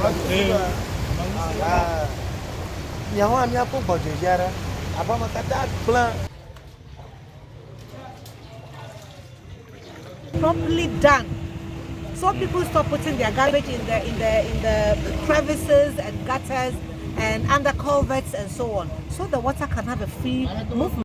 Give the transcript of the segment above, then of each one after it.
Properly done, so people stop putting their garbage in the crevices and gutters and under culverts and so on, so the water can have a free movement.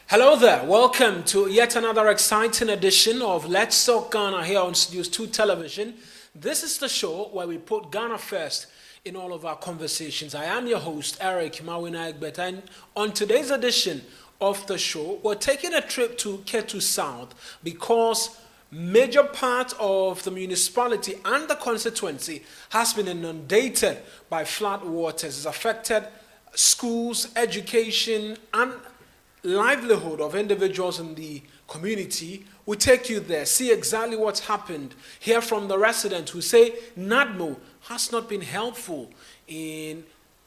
Hello there, welcome to yet another exciting edition of Let's Talk Ghana here on Studios 2 Television. This is the show where we put Ghana first in all of our conversations. I am your host, Eric Mawina Egbert, and on today's edition of the show, we're taking a trip to Ketu South because major part of the municipality and the constituency has been inundated by flood waters. It's affected schools, education, and livelihood of individuals in the community. We take you there, see exactly what's happened, hear from the residents who say NADMO has not been helpful in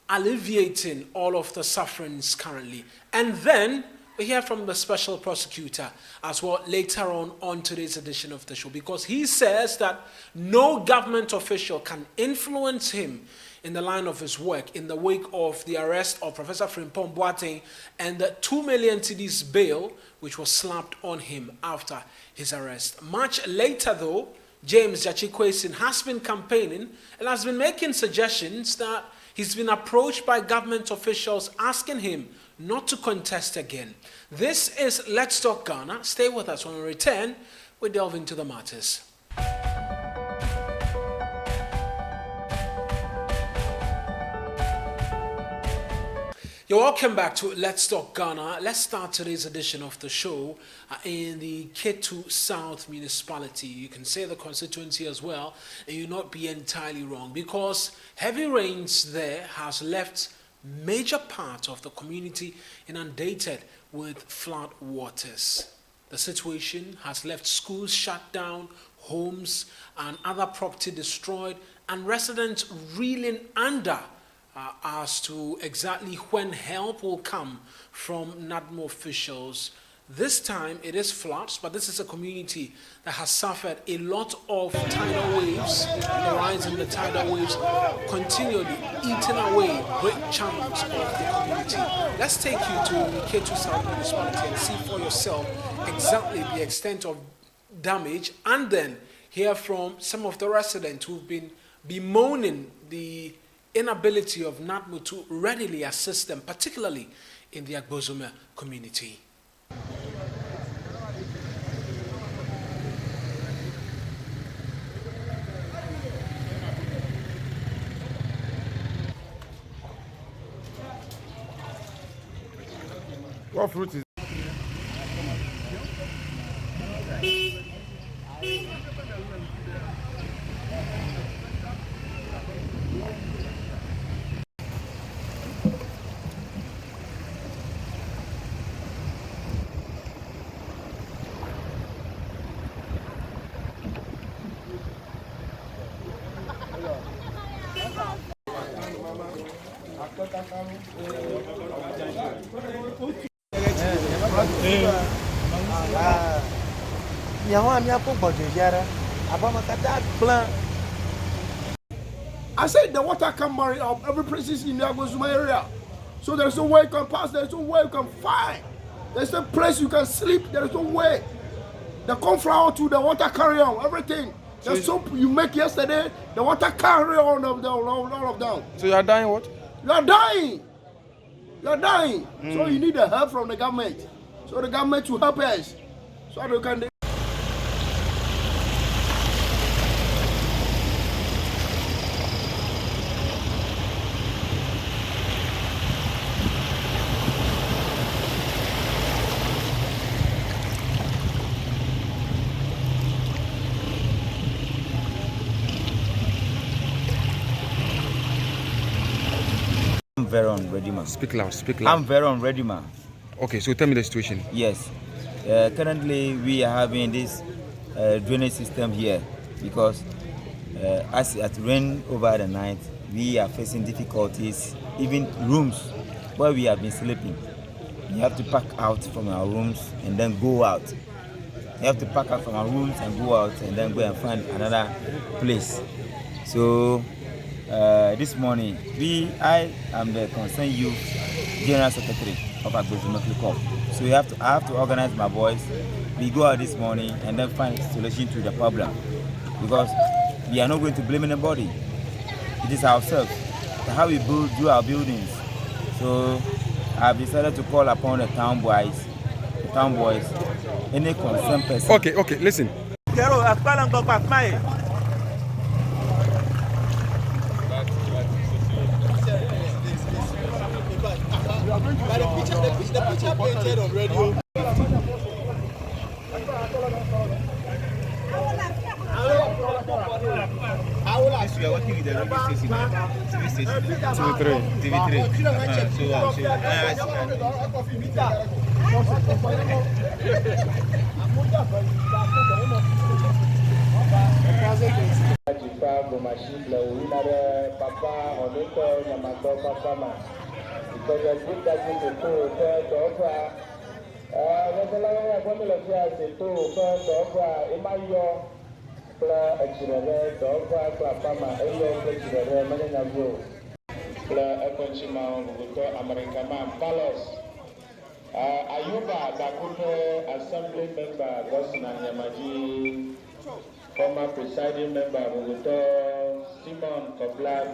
alleviating all of the sufferings currently. And then we hear from the special prosecutor as well later on today's edition of the show, because he says that no government official can influence him in the line of his work in the wake of the arrest of Professor Frimpong Boateng and the 2 million cedis bail which was slapped on him after his arrest. Much later though, James Jachikwesin has been campaigning and has been making suggestions that he's been approached by government officials asking him not to contest again. This is Let's Talk Ghana. Stay with us. When we return, we delve into the matters. You're welcome back to Let's Talk Ghana. Let's start today's edition of the show in the Ketu South municipality. You can say the constituency as well, and you'll not be entirely wrong, because heavy rains there has left major part of the community inundated with flood waters. The situation has left schools shut down, homes and other property destroyed, and residents reeling under as to exactly when help will come from NADMO officials. This time it is floods, but this is a community that has suffered a lot of tidal waves. The rise in the tidal waves continually eating away great chunks of the community. Let's take you to Ketu South Municipality and see for yourself exactly the extent of damage, and then hear from some of the residents who've been bemoaning the inability of NADMO to readily assist them, particularly in the Agbozume community. What fruit is I said the water can marry up every place in the Agbozume area. So there's no way you can pass, there's no way you can find. There's no place you can sleep, there is no way. The cornflower to the water carry on, everything. The soap you make yesterday, the water carry on all of them. So you are dying what? You are dying. You are dying. So you need the help from the government. So the government will help us. So they can. I'm very ready, man. Speak loud, speak loud. I'm very ready, man. Okay, so tell me the situation. Yes. Currently, we are having this drainage system here because as it rained over the night, we are facing difficulties, even rooms where we have been sleeping. you have to pack out from our rooms and then go out. You have to pack out from our rooms and go out and then go and find another place. So this morning, I am the concerned youth general secretary of Akufo-addo Corp. So I have to organize my boys. We go out this morning and then find a solution to the problem, because we are not going to blame anybody. It is ourselves, how we do our buildings. So I've decided to call upon the town boys, any concerned person. Okay, listen. The picture painted on radio. We are working with the radio station, Ayuba Bakupe, Assembly Member Gosna Nyamaji, former presiding member Muguto, Simon Kobla.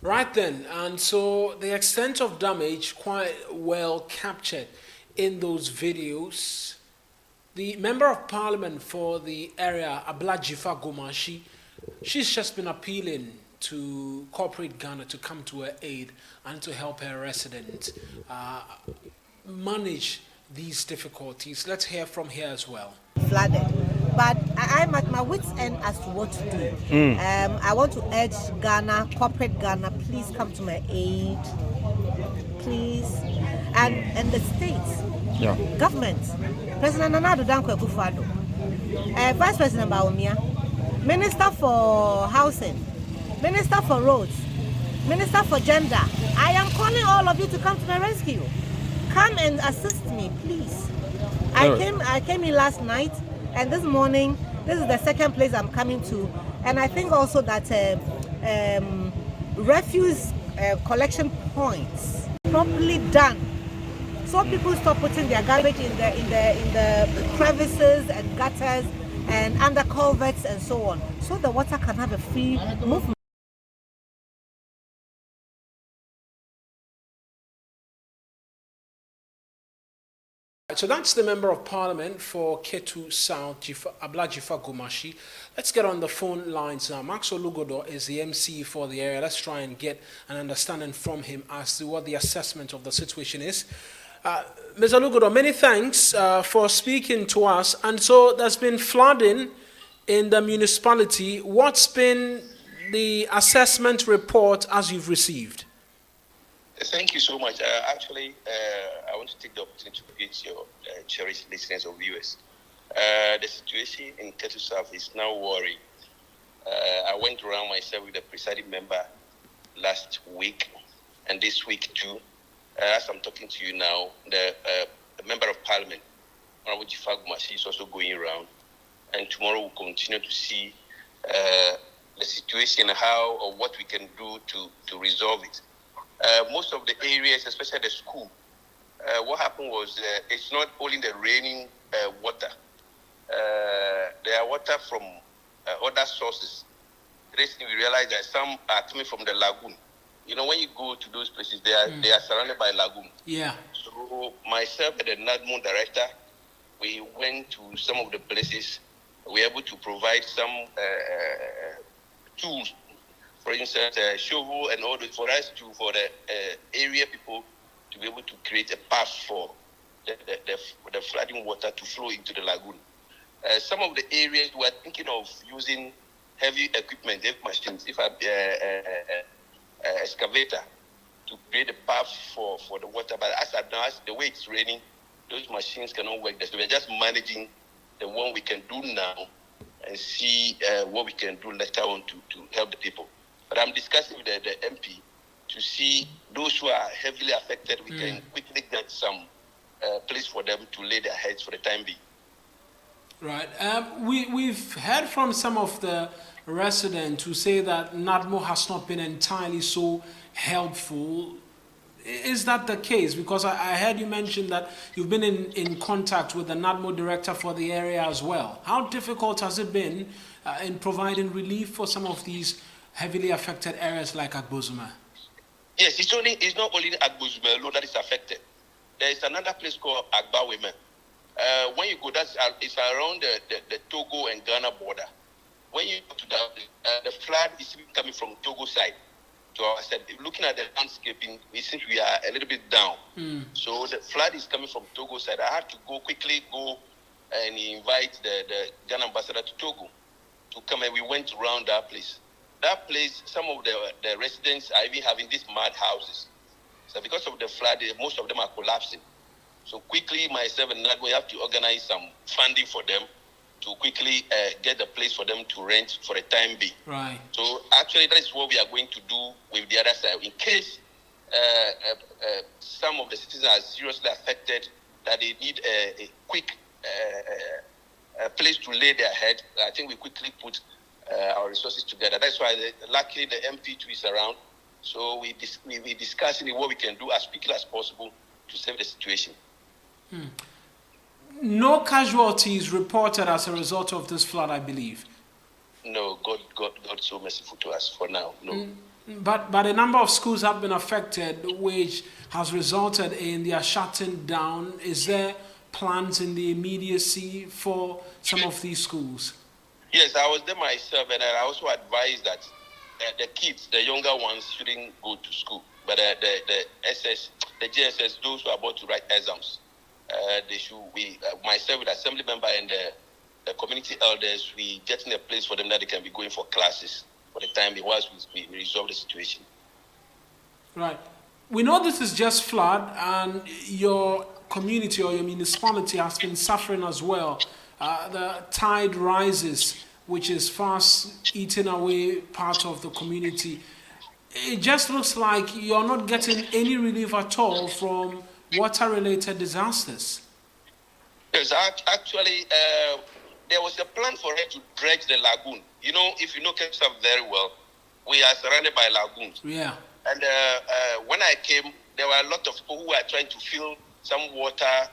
Right then, and so the extent of damage quite well captured in those videos. The member of parliament for the area, Ablajifa Gomashi, she's just been appealing to corporate Ghana to come to her aid and to help her residents manage these difficulties. Let's hear from here as well. Flooded. But I'm at my wit's end as to what to do. I want to urge Ghana, corporate Ghana, please come to my aid, please. And the states, government, President Akufo-addo, Vice President Baumia, Minister for Housing, Minister for Roads, Minister for Gender. I am calling all of you to come to my rescue. Come and assist me, please. I came in last night, and this morning, this is the second place I'm coming to. And I think also that refuse collection points properly done, so people stop putting their garbage in the crevices and gutters and under culverts and so on, so the water can have a free movement. So that's the member of parliament for Ketu South, Ablajifa Gomashi. Let's get on the phone lines now. Max Olugodo is the MC for the area. Let's try and get an understanding from him as to what the assessment of the situation is. Mr. Olugodo, many thanks for speaking to us. And so there's been flooding in the municipality. What's been the assessment report as you've received? Thank you so much. Actually, I want to take the opportunity to greet your cherished listeners or viewers. The situation in Ketu South is now worrying. I went around myself with the presiding member last week and this week too. As I'm talking to you now, the member of parliament, Akufo-addo, is also going around. And tomorrow we'll continue to see the situation, how or what we can do to resolve it. Most of the areas, especially the school, what happened was it's not only the raining water. There are water from other sources. Recently, we realized that some are coming from the lagoon. You know, when you go to those places, they are surrounded by lagoon. Yeah. So myself and the NADMO director, we went to some of the places. We were able to provide some tools. For instance, shovel and all for us for the area people to be able to create a path for the flooding water to flow into the lagoon. Some of the areas we are thinking of using heavy equipment, heavy machines, excavator, to create a path for the water. But as the way it's raining, those machines cannot work. So we're just managing the one we can do now and see what we can do later on to help the people. But I'm discussing with the MP to see those who are heavily affected, we can quickly get some place for them to lay their heads for the time being. Right. We've heard from some of the residents who say that NADMO has not been entirely so helpful. Is that the case? Because I heard you mention that you've been in contact with the NADMO director for the area as well. How difficult has it been in providing relief for some of these heavily affected areas like Agbozume? Yes, it's not only Agbozume alone that is affected. There is another place called Agbaweme. When you go, it's around the Togo and Ghana border. When you go to the flood is coming from Togo side. So I said, looking at the landscaping, it seems we are a little bit down. So the flood is coming from Togo side. I had to quickly go and invite the Ghana ambassador to Togo to come, and we went around that place. That place, some of the residents are even having these mud houses. So because of the flood, most of them are collapsing. So quickly, myself and Nad, we have to organize some funding for them to quickly get a place for them to rent for the time being. Right. So actually, that is what we are going to do with the other side. In case some of the citizens are seriously affected, that they need a quick place to lay their head, I think we quickly put our resources together. That's why, luckily, the MP2 is around. So we're discussing what we can do as quickly as possible to save the situation. No casualties reported as a result of this flood, I believe. No, God so merciful to us for now. No. But a number of schools have been affected, which has resulted in their shutting down. Is there plans in the immediacy for some of these schools? Yes, I was there myself, and I also advised that the kids, the younger ones, shouldn't go to school. But the GSS, those who are about to write exams, they should. Myself, with the assembly member and the community elders, we get in a place for them that they can be going for classes for the time whilst we resolve the situation. Right. We know this is just flood, and your community or your municipality has been suffering as well. The tide rises, which is fast eating away part of the community. It just looks like you're not getting any relief at all from water-related disasters. Yes, actually, there was a plan for it to dredge the lagoon. You know, if you know Kepsab very well, we are surrounded by lagoons. Yeah. And when I came, there were a lot of people who were trying to fill some water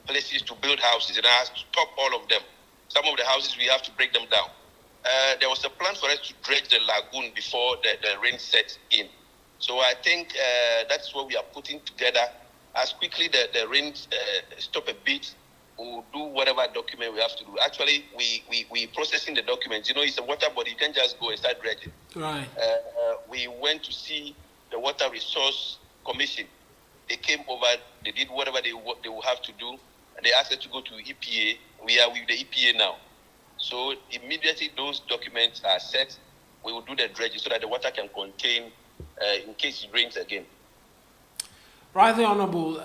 places to build houses, and I had to stop all of them. Some of the houses, we have to break them down. There was a plan for us to dredge the lagoon before the rain sets in. So I think that's what we are putting together. As quickly the rain stop a bit, we'll do whatever document we have to do. Actually, we processing the documents. You know, it's a water body. You can't just go and start dredging. Right. We went to see the Water Resource Commission. They came over. They did whatever they will have to do. And they asked us to go to EPA. We are with the EPA now. So immediately those documents are set, we will do the dredging so that the water can contain in case it rains again. Right there, Honorable.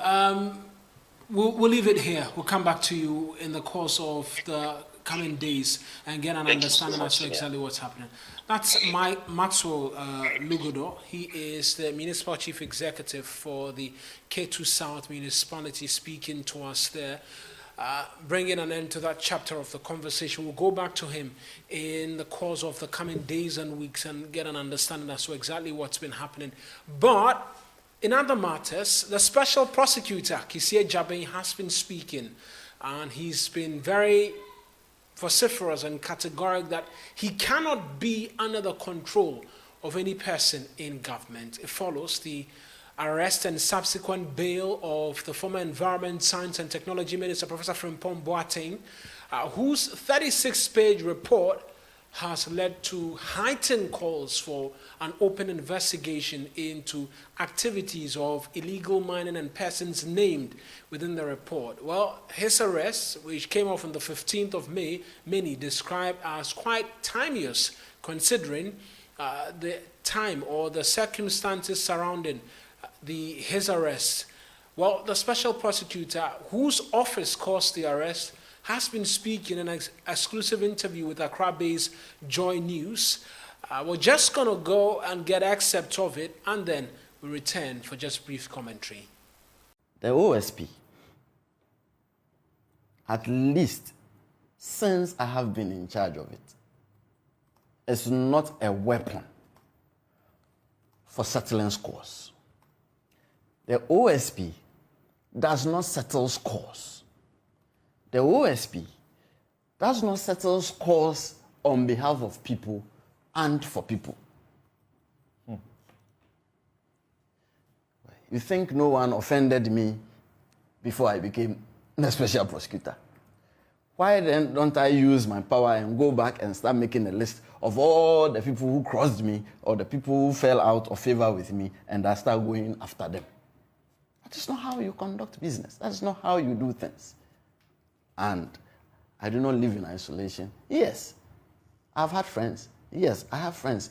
We'll leave it here. We'll come back to you in the course of the coming days and get an understanding as to exactly what's happening. That's Maxwell Lugodo. He is the Municipal Chief Executive for the K2 South Municipality, speaking to us there. Bringing an end to that chapter of the conversation. We'll go back to him in the course of the coming days and weeks and get an understanding as to exactly what's been happening. But in other matters, the special prosecutor, Kisie Jabin, has been speaking, and he's been very vociferous and categorical that he cannot be under the control of any person in government. It follows the arrest and subsequent bail of the former Environment, Science and Technology Minister, Professor Frimpong Boateng, whose 36-page report has led to heightened calls for an open investigation into activities of illegal mining and persons named within the report. Well, his arrest, which came off on the 15th of May, many described as quite timeous, considering the time or the circumstances surrounding his arrest Well, the special prosecutor, whose office caused the arrest, has been speaking in an exclusive interview with Accra-based Joy News. We're just going to go and get excerpt of it, and then we return for just brief commentary. The OSP, at least since I have been in charge of it, is not a weapon for settling scores. The OSP does not settle scores. The OSP does not settle scores on behalf of people and for people. You think no one offended me before I became the special prosecutor? Why then don't I use my power and go back and start making a list of all the people who crossed me or the people who fell out of favor with me, and I start going after them? That is not how you conduct business. That is not how you do things. And I do not live in isolation. Yes, I've had friends. Yes, I have friends.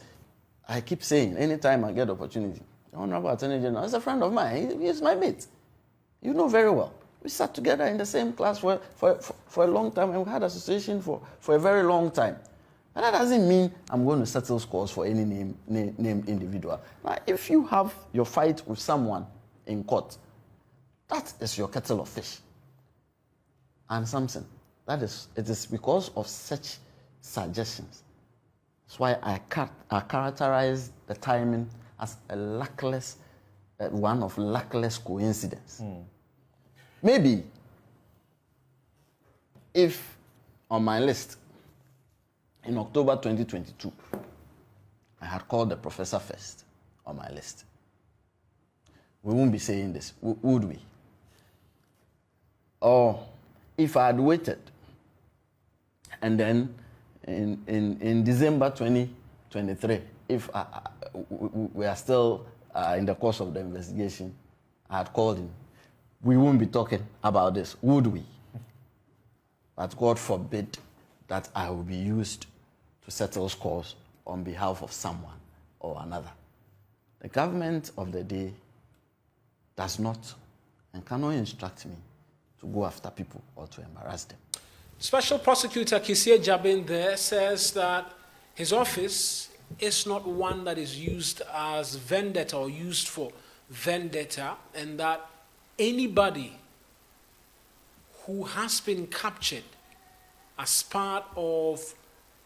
I keep saying, anytime I get opportunity, the Honorable Attorney General is a friend of mine. He is my mate. You know very well. We sat together in the same class for a long time, and we had association for a very long time. And that doesn't mean I'm going to settle scores for any named individual. Now, if you have your fight with someone in court, that is your kettle of fish. And something. It is because of such suggestions. That's why I characterize the timing as a luckless, one of luckless coincidence. Maybe if on my list in October 2022, I had called the professor first on my list, we wouldn't be saying this, would we? Or if I had waited and then in December 2023, if we are still in the course of the investigation, I had called him, we won't be talking about this, would we? But God forbid that I will be used to settle scores on behalf of someone or another. The government of the day does not and cannot instruct me to go after people or to embarrass them. Special Prosecutor Kisie Jabin there says that his office is not one that is used as vendetta or used for vendetta, and that anybody who has been captured as part of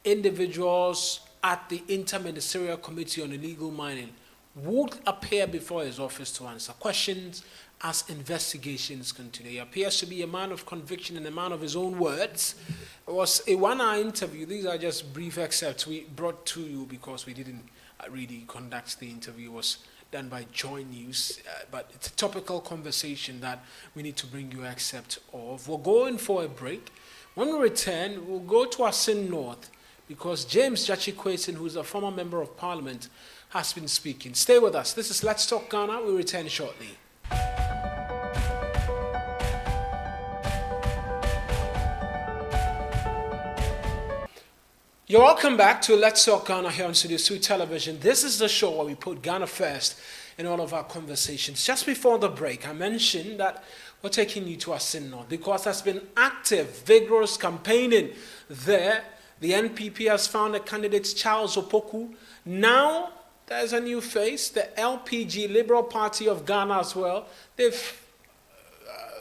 individuals at the Interministerial Committee on Illegal Mining would appear before his office to answer questions as investigations continue. He appears to be a man of conviction and a man of his own words. It was a one-hour interview. These are just brief excerpts we brought to you because we didn't really conduct the interview. It was done by Joy News, but it's a topical conversation that we need to bring you excerpt of. We're going for a break. When we return, we'll go to Asin North because James Jachikwesin, who's a former member of parliament, has been speaking. Stay with us. This is Let's Talk Ghana. We'll return shortly. You're welcome back to Let's Talk Ghana here on Studio 2 Television. This is the show where we put Ghana first in all of our conversations. Just before the break, I mentioned that we're taking you to Asin North because there's been active, vigorous campaigning there. The NPP has found a candidate, Charles Opoku. Now, there's a new face, the LPG, Liberal Party of Ghana as well. They've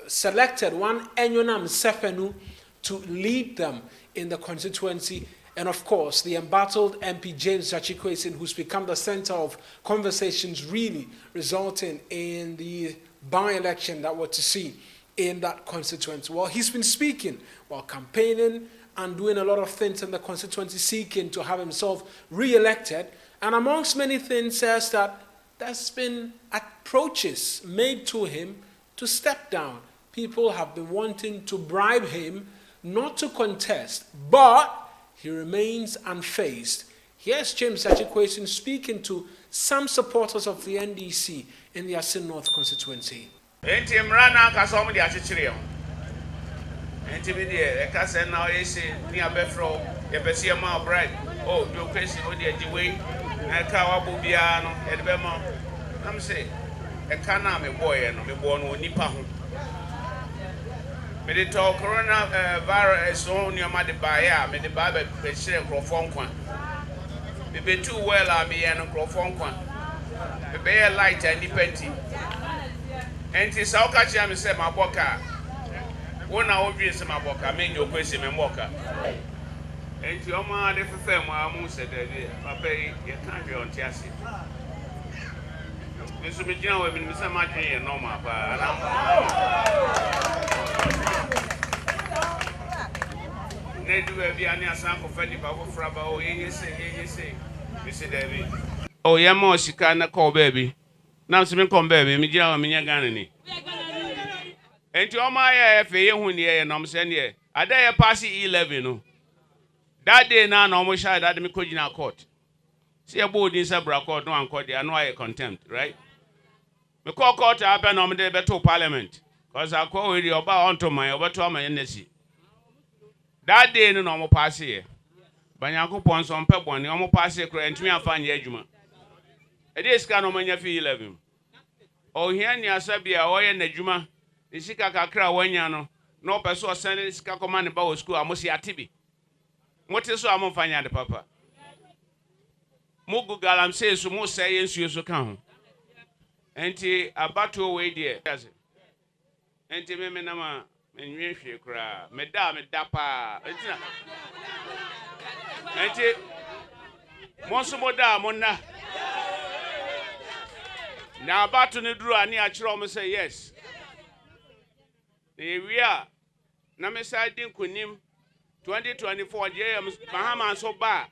selected one Enyonam Sefenu to lead them in the constituency. And of course, the embattled MP James Jachikwesin, who's become the center of conversations, really resulting in the by-election that we're to see in that constituency. Well, he's been speaking while campaigning and doing a lot of things in the constituency, seeking to have himself re-elected. And amongst many things, says that there's been approaches made to him to step down. People have been wanting to bribe him not to contest, but he remains unfazed. Here's James Jachikwesin speaking to some supporters of the NDC in the Asin North constituency. ɛka na me boy no me boy no nipa ho me de to corona virus so nneɛma de bae a me de ba be hyire nkrofo nkwa me be too well a me yɛ no nkrofo nkwa me be yɛ light and nipa enti sa o ka chia me se maboka wona wo dwi se maboka me nyo kwesi me moka enti o ma de fefe mu amu se da bi papa yi ka hwe on ti ase me so me gina we me se ma dwen ye normal pa na ne du e bi ani asan ko fadi pa ko fra ba o ye se me se da bi o ye mo sika na ko ba bi na so me kom ba bi me gina we me nya Ghana ni enti o ma ye fe ye hu ni ye nom se ne ada ye pass 11 no that day na no mo sha that me ko gina court see e bo din sa bra court no an court dey no I contempt right me call court happen no me dey beto parliament cause akwa we dey oba onto man obeto man nesi that day no mo pass here banyankopon so mpe bone o mo pass here kro entimi afa nya adwuma e dey sika no manya fi 11 o hia ni asabia o ye n'adwuma ni sika kakra wanya no no person send sika koma ne ba wo school amosi atibi mote so amfanya de papa mugu galam say so mo say yensuo so kan ho enti abato we de enti me na ma enwe hwe kra me da pa enti mo so mo da mo na abato ne duru ani a kire o mo say yes wi a na me say din kunim 2024 je Mahama so ba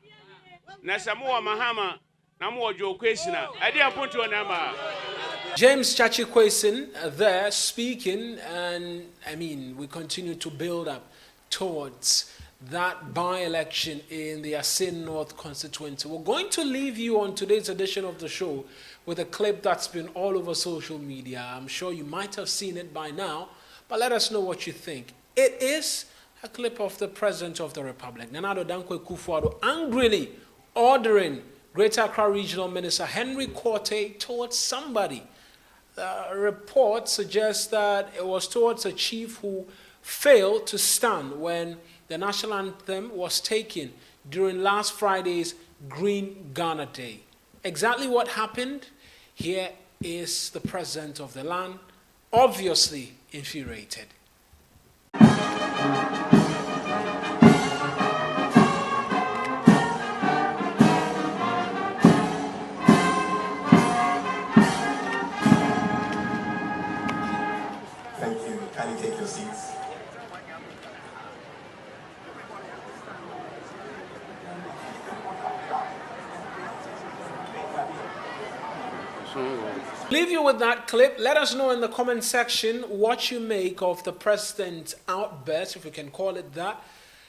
na samu wa Mahama na mu ojo kwesina ade aponto na ma James Chachi Kwesin there speaking, and I mean we continue to build up towards that by-election in the Asin North constituency. We're going to leave you on today's edition of the show with a clip that's been all over social media. I'm sure you might have seen it by now, but let us know what you think. It is a clip of the President of the Republic, Nana Addo Dankwa Akufo-Addo, angrily ordering Greater Accra Regional Minister Henry Quartey towards somebody. The report suggests that it was towards a chief who failed to stand when the national anthem was taken during last Friday's Green Ghana Day. Exactly what happened? Here is the president of the land, obviously infuriated. Thank you. Kindly take your seats. Leave you with that clip. Let us know in the comment section what you make of the president's outburst, if we can call it that,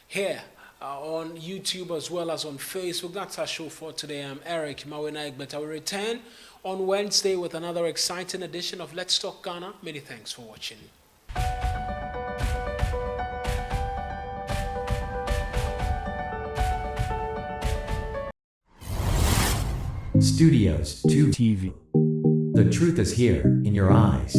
here on YouTube as well as on Facebook. That's our show for today. I'm Eric Mawenaik, but I will return on Wednesday with another exciting edition of Let's Talk Ghana. Many thanks for watching. Studios 2 TV. The truth is here in your eyes.